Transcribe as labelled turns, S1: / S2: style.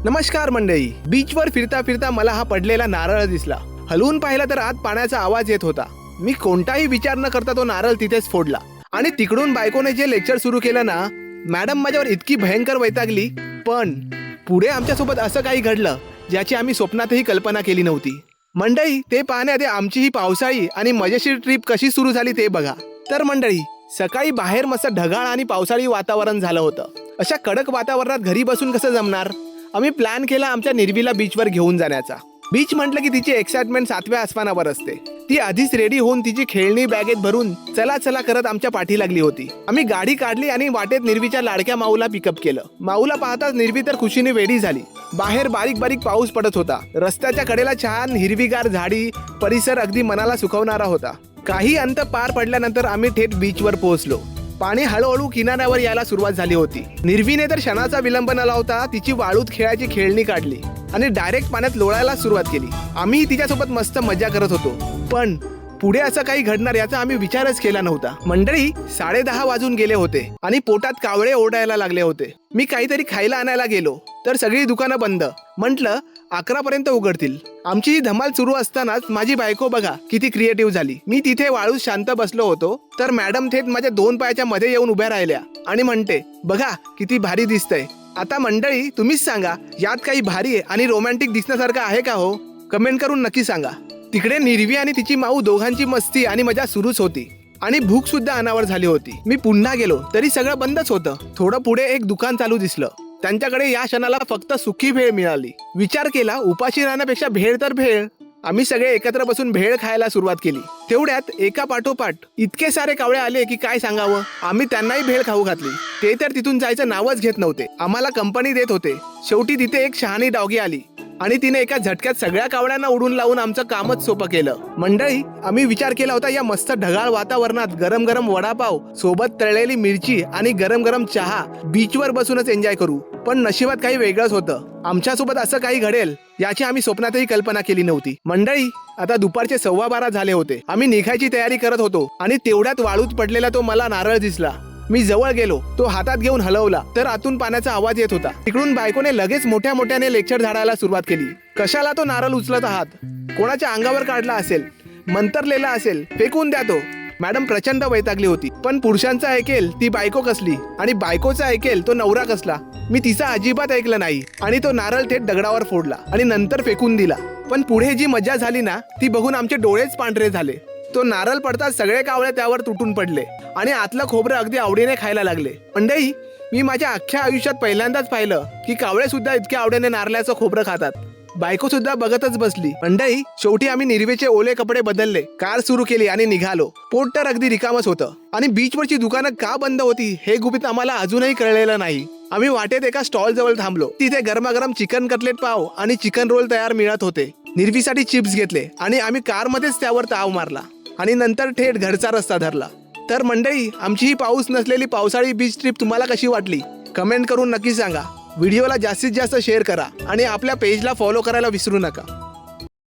S1: नमस्कार मंडळी. बीचवर फिरता फिरता मला हा पडलेला नारळ दिसला. हलवून पाहिला तर आत पाण्याचा आवाज येत होता. मी कोणताही विचार न करता तो नारळ तिथेच फोडला आणि तिकडून बायकोने जे लेक्चर सुरू केलं ना, मॅडम माझ्यावर इतकी भयंकर वैतागली. पण पुढे आमच्यासोबत असं काही घडलं ज्याची आम्ही स्वप्नातही कल्पना केली नव्हती. मंडळी, ते पाहण्याआधी आमची ही पावसाळी आणि मजेशीर ट्रिप कशी सुरू झाली ते बघा. तर मंडळी, सकाळी बाहेर मस्त ढगाळ आणि पावसाळी वातावरण झालं होतं. अशा कडक वातावरणात घरी बसून कसं जमणार. आम्ही प्लॅन केला आमच्या निर्वीला बीचवर घेऊन जाण्याचा. बीच म्हटलं की तिची एक्साइटमेंट 7व्या आसमानावर असते. ती आधीच रेडी होऊन तिची खेळणी बॅगेत भरून चला चला करत आमच्या पाठी लागली होती. आम्ही गाडी काढली आणि वाटेत निर्वीच्या लाडक्या माऊला पिकअप केलं. माऊला पाहताच निर्वी तर खुशीने वेडी झाली. बाहेर बारीक बारीक पाऊस पडत होता. रस्त्याच्या कडेला छान हिरवीगार झाडी, परिसर अगदी मनाला सुखवणारा होता. काही अंत पार पडल्यानंतर आम्ही थेट बीचवर पोहोचलो. पाणी हळूहळू किनाऱ्यावर यायला सुरुवात झाली होती. निर्वीने तर क्षणाचा विलंब न लावता तिची वाळूत खेळायची खेळणी काढली आणि डायरेक्ट पाण्यात लोळायला सुरुवात केली. आम्ही तिच्यासोबत मस्त मजा करत होतो. पण पुढे असं काही घडणार याचा आम्ही विचारच केला नव्हता. मंडळी, 10:30 वाजून गेले होते आणि पोटात कावळे ओरडायला लागले होते. मी काहीतरी खायला आणायला गेलो तर सगळी दुकानं बंद. म्हटलं 11 पर्यंत उघडतील. आमची ही धमाल सुरू असतानाच माझी बायको बघा किती क्रिएटिव्ह झाली. मी तिथे वाळूत शांत बसलो होतो तर मॅडम थेट माझ्या 2 पायाच्या मध्ये येऊन उभ्या राहिल्या आणि म्हणते, बघा किती भारी दिसतंय. आता मंडळी, तुम्हीच सांगा, यात काही भारी आणि रोमॅन्टिक दिसण्यासारखं आहे का हो? कमेंट करून नक्की सांगा. तिकडे निर्वी आणि तिची माऊ दोघांची मस्ती आणि मजा सुरूच होती आणि भूक सुद्धा अनावर झाली होती. मी पुन्हा गेलो तरी सगळं बंदच होतं. थोडं पुढे एक दुकान चालू दिसलं. त्यांच्याकडे या क्षणाला फक्त सुकी भेळ मिळाली. विचार केला, उपाशी राहण्यापेक्षा भेळ तर भेळ. आम्ही सगळे एकत्र बसून भेळ खायला सुरुवात केली. तेवढ्यात एका पाठोपाठ इतके सारे कावळे आले की काय सांगावं. आम्ही त्यांनाही भेळ खाऊ घातली. ते तर तिथून जायचं नावच घेत नव्हते. आम्हाला कंपनी देत होते. शेवटी तिथे एक शहाणी डॉगी आली आणि तिने एका झटक्यात सगळ्या कावळ्यांना उडून लावून आमचं कामच सोपं केलं. मंडळी, आम्ही विचार केला होता या मस्त ढगाळ वातावरणात गरम गरम वडापाव सोबत तळलेली मिरची आणि गरम गरम चहा बीचवर बसूनच एन्जॉय करू. पण नशिबात काही वेगळंच होतं. आमच्यासोबत असं काही घडेल याची आम्ही स्वप्नातही कल्पना केली नव्हती. मंडळी, आता दुपारचे 12:15 झाले होते. आम्ही निघायची तयारी करत होतो आणि तेवढ्यात वाळूत पडलेला तो मला नारळ दिसला. मी जवळ गेलो. तो हातात घेऊन हलवला तर आतून पाण्याचा आवाज येत होता. तिकडून बायकोने लगेच मोठ्या मोठ्याने लेक्चर झाडायला सुरुवात केली. कशाला तो नारळ उचलत आहात? कोणाच्या अंगावर काढला असेल, मंतरलेला असेल, फेकून द्या तो. मॅडम प्रचंड वैतागली होती. पण पुरुषांचं ऐकेल ती बायको कसली आणि बायकोचा ऐकेल तो नवरा कसला. मी तिचा अजिबात ऐकलं नाही आणि तो नारळ थेट दगडावर फोडला आणि नंतर फेकून दिला. पण पुढे जी मजा झाली ना, ती बघून आमचे डोळेच पांढरे झाले. तो नारळ पडताच सगळे कावळे त्यावर तुटून पडले आणि आतलं खोबरं अगदी आवडीने खायला लागले. मंडळी, मी माझ्या अख्ख्या आयुष्यात पहिल्यांदाच पाहिलं की कावळे सुद्धा इतक्या आवडीने नारळाचं खोबरं खातात. बायको सुद्धा बघतच बसली. मंडळी, शेवटी आम्ही निर्वेचे ओले कपडे बदलले, कार सुरू केली आणि निघालो. पोट तर अगदी रिकामच होतं आणि बीचवरची दुकानं का बंद होती हे गुपित आम्हाला अजूनही कळलेलं नाही. आम्ही वाटेत एका स्टॉल जवळ थांबलो. तिथे गरमागरम चिकन कटलेट पाव आणि चिकन रोल तयार मिळत होते. निर्वीसाठी चिप्स घेतले आणि आम्ही कारमध्येच त्यावर ताव मारला आणि नंतर थेट घरचा रस्ता धरला. तर मंडळी, आमची ही पाऊस नसलेली पावसाळी बीच ट्रिप तुम्हाला कशी वाटली? कमेंट करून नक्की सांगा. व्हिडिओला जास्तीत जास्त शेअर करा आणि आपल्या पेजला फॉलो करायला विसरू नका.